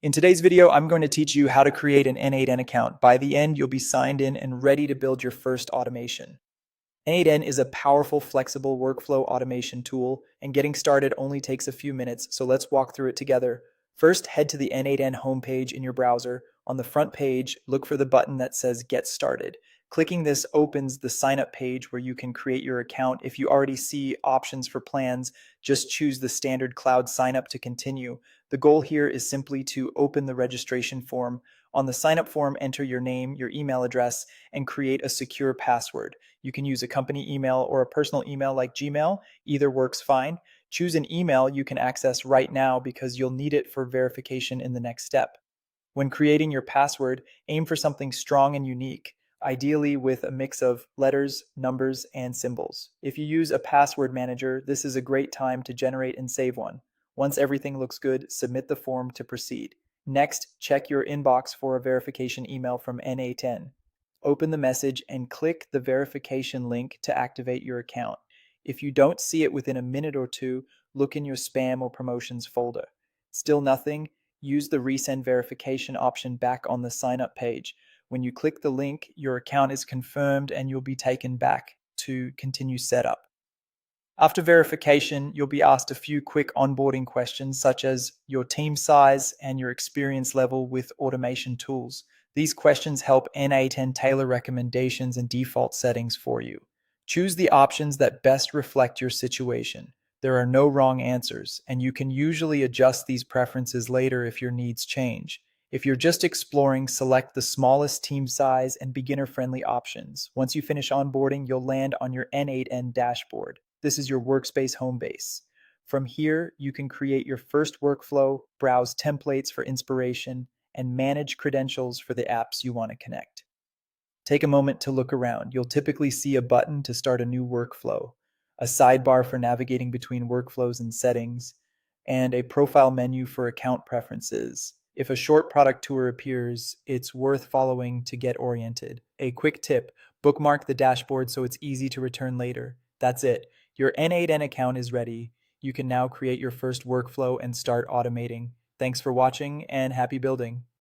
In today's video, I'm going to teach you how to create an n8n account. By the end, you'll be signed in and ready to build your first automation. n8n is a powerful, flexible workflow automation tool, and getting started only takes a few minutes, so let's walk through it together. First, head to the n8n homepage in your browser. On the front page, look for the button that says Get Started. Clicking this opens the sign up page where you can create your account. If you already see options for plans, just choose the standard cloud sign up to continue. The goal here is simply to open the registration form. On the sign up form, enter your name, your email address, and create a secure password. You can use a company email or a personal email like Gmail. Either works fine. Choose an email you can access right now because you'll need it for verification in the next step. When creating your password, aim for something strong and unique, ideally with a mix of letters, numbers, and symbols. If you use a password manager, this is a great time to generate and save one. Once everything looks good, submit the form to proceed. Next, check your inbox for a verification email from n8n. Open the message and click the verification link to activate your account. If you don't see it within a minute or two, look in your spam or promotions folder. Still nothing? Use the resend verification option back on the sign up page. When you click the link, your account is confirmed and you'll be taken back to continue setup. After verification, you'll be asked a few quick onboarding questions such as your team size and your experience level with automation tools. These questions help n8n tailor recommendations and default settings for you. Choose the options that best reflect your situation. There are no wrong answers, and you can usually adjust these preferences later if your needs change. If you're just exploring, select the smallest team size and beginner-friendly options. Once you finish onboarding, you'll land on your n8n dashboard. This is your workspace home base. From here, you can create your first workflow, browse templates for inspiration, and manage credentials for the apps you want to connect. Take a moment to look around. You'll typically see a button to start a new workflow, a sidebar for navigating between workflows and settings, and a profile menu for account preferences. If a short product tour appears, it's worth following to get oriented. A quick tip: bookmark the dashboard so it's easy to return later. That's it. Your n8n account is ready. You can now create your first workflow and start automating. Thanks for watching and happy building.